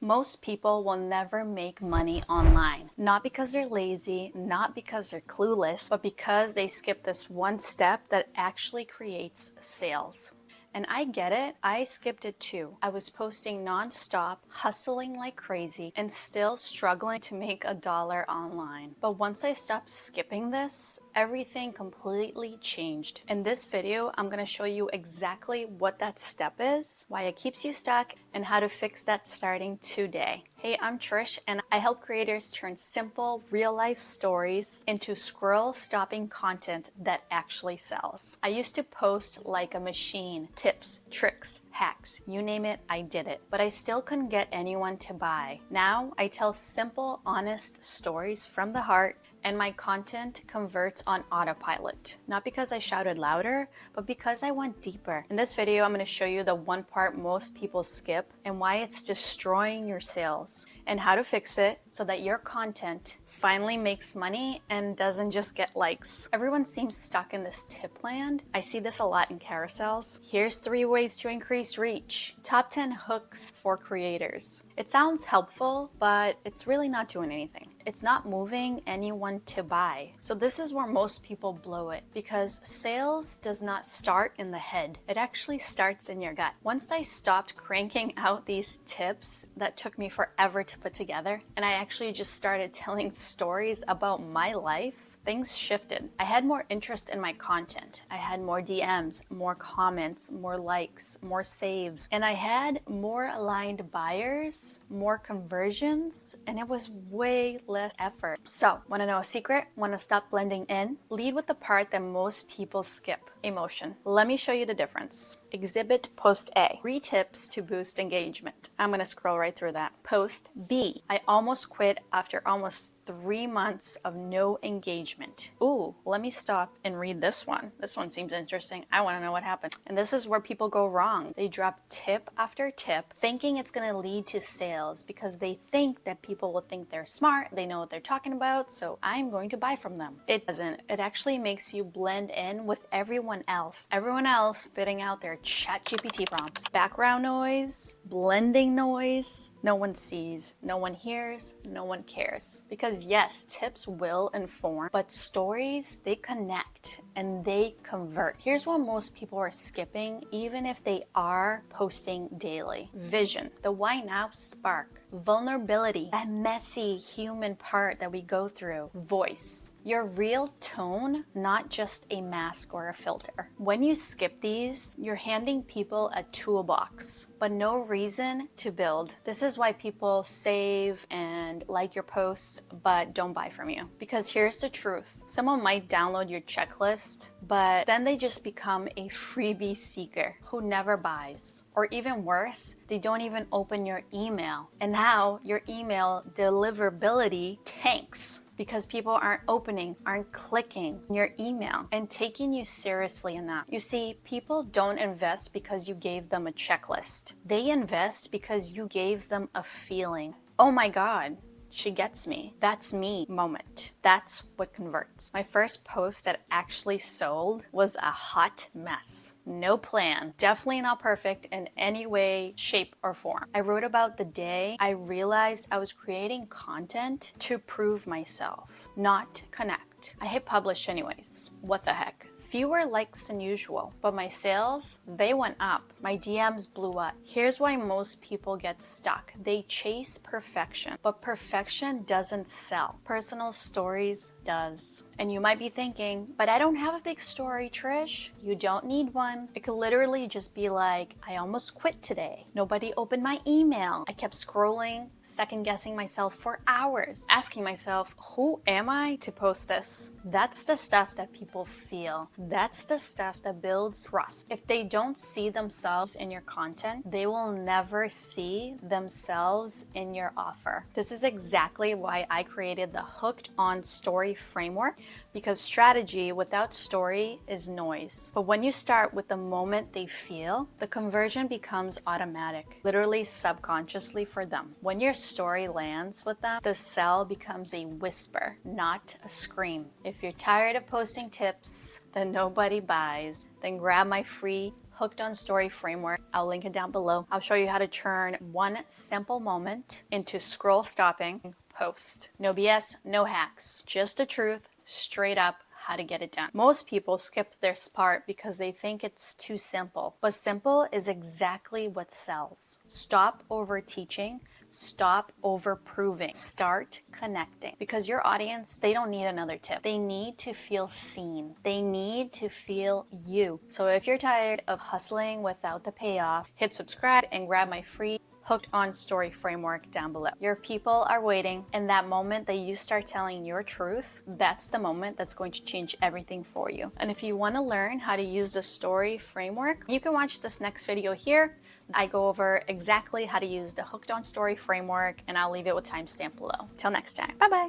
Most people will never make money online. Not because they're lazy, not because they're clueless, but because they skip this one step that actually creates sales. And I get it, I skipped it too. I was posting nonstop, hustling like crazy, and still struggling to make $1 online. But once I stopped skipping this, everything completely changed. In this video, I'm gonna show you exactly what that step is, why it keeps you stuck, and how to fix that starting today. Hey, I'm Trish, and I help creators turn simple, real-life stories into scroll-stopping content that actually sells. I used to post like a machine, tips, tricks, hacks, you name it, I did it. But I still couldn't get anyone to buy. Now, I tell simple, honest stories from the heart, and my content converts on autopilot. Not because I shouted louder, but because I went deeper. In this video, I'm going to show you the one part most people skip and why it's destroying your sales, and how to fix it so that your content finally makes money and doesn't just get likes. Everyone seems stuck in this tip land. I see this a lot in carousels. Here's 3 ways to increase reach. Top 10 hooks for creators. It sounds helpful, but it's really not doing anything. It's not moving anyone to buy. So this is where most people blow it, because sales does not start in the head. It actually starts in your gut. Once I stopped cranking out these tips that took me forever to put together, and I actually just started telling stories about my life, things shifted. I had more interest in my content. I had more DMs, more comments, more likes, more saves, and I had more aligned buyers, more conversions, and it was way less effort. So, want to know a secret? Want to stop blending in? Lead with the part that most people skip: emotion. Let me show you the difference. Exhibit post A: 3 tips to boost engagement. I'm going to scroll right through that. Post B: I almost quit after almost 3 months of no engagement. Ooh, let me stop and read this one. This one seems interesting. I want to know what happened. And this is where people go wrong. They drop tip after tip, thinking it's going to lead to sales because they think that people will think they're smart, they know what they're talking about, so I'm going to buy from them. It doesn't. It actually makes you blend in with everyone else. Everyone else spitting out their ChatGPT prompts. Background noise, blending noise. No one sees, no one hears, no one cares. Because yes, tips will inform, but stories, they connect and they convert. Here's what most people are skipping, even if they are posting daily. Vision, the why now spark. Vulnerability, that messy human part that we go through. Voice, your real tone, not just a mask or a filter. When you skip these, you're handing people a toolbox, but no reason to build. This is why people save and like your posts, but don't buy from you. Because here's the truth. Someone might download your checklist, but then they just become a freebie seeker who never buys. Or even worse, they don't even open your email. And now your email deliverability tanks because people aren't opening, aren't clicking your email and taking you seriously enough. You see, people don't invest because you gave them a checklist. They invest because you gave them a feeling. Oh my God, she gets me. That's me moment. That's what converts. My first post that actually sold was a hot mess. No plan. Definitely not perfect in any way, shape, or form. I wrote about the day I realized I was creating content to prove myself, not connect. I hit publish anyways. What the heck? Fewer likes than usual, but my sales, they went up. My DMs blew up. Here's why most people get stuck. They chase perfection, but perfection doesn't sell. Personal stories does. And you might be thinking, but I don't have a big story, Trish. You don't need one. It could literally just be like, I almost quit today. Nobody opened my email. I kept scrolling, second guessing myself for hours, asking myself, who am I to post this? That's the stuff that people feel. That's the stuff that builds trust. If they don't see themselves in your content, they will never see themselves in your offer. This is exactly why I created the Hooked on Story framework, because strategy without story is noise. But when you start with the moment they feel, the conversion becomes automatic, literally subconsciously for them. When your story lands with them, the sell becomes a whisper, not a scream. If you're tired of posting tips that nobody buys, then grab my free Hooked on Story framework. I'll link it down below. I'll show you how to turn one simple moment into scroll stopping post. No BS, no hacks, just the truth, straight up how to get it done. Most people skip this part because they think it's too simple, but simple is exactly what sells. Stop over teaching. Stop over proving. Start connecting. Because your audience, they don't need another tip. They need to feel seen. They need to feel you. So if you're tired of hustling without the payoff, hit subscribe and grab my free Hooked on Story framework down below. Your people are waiting, and that moment that you start telling your truth, that's the moment that's going to change everything for you. And if you want to learn how to use the story framework, you can watch this next video here. I go over exactly how to use the Hooked on Story framework, and I'll leave it with timestamp below. Till next time. Bye-bye.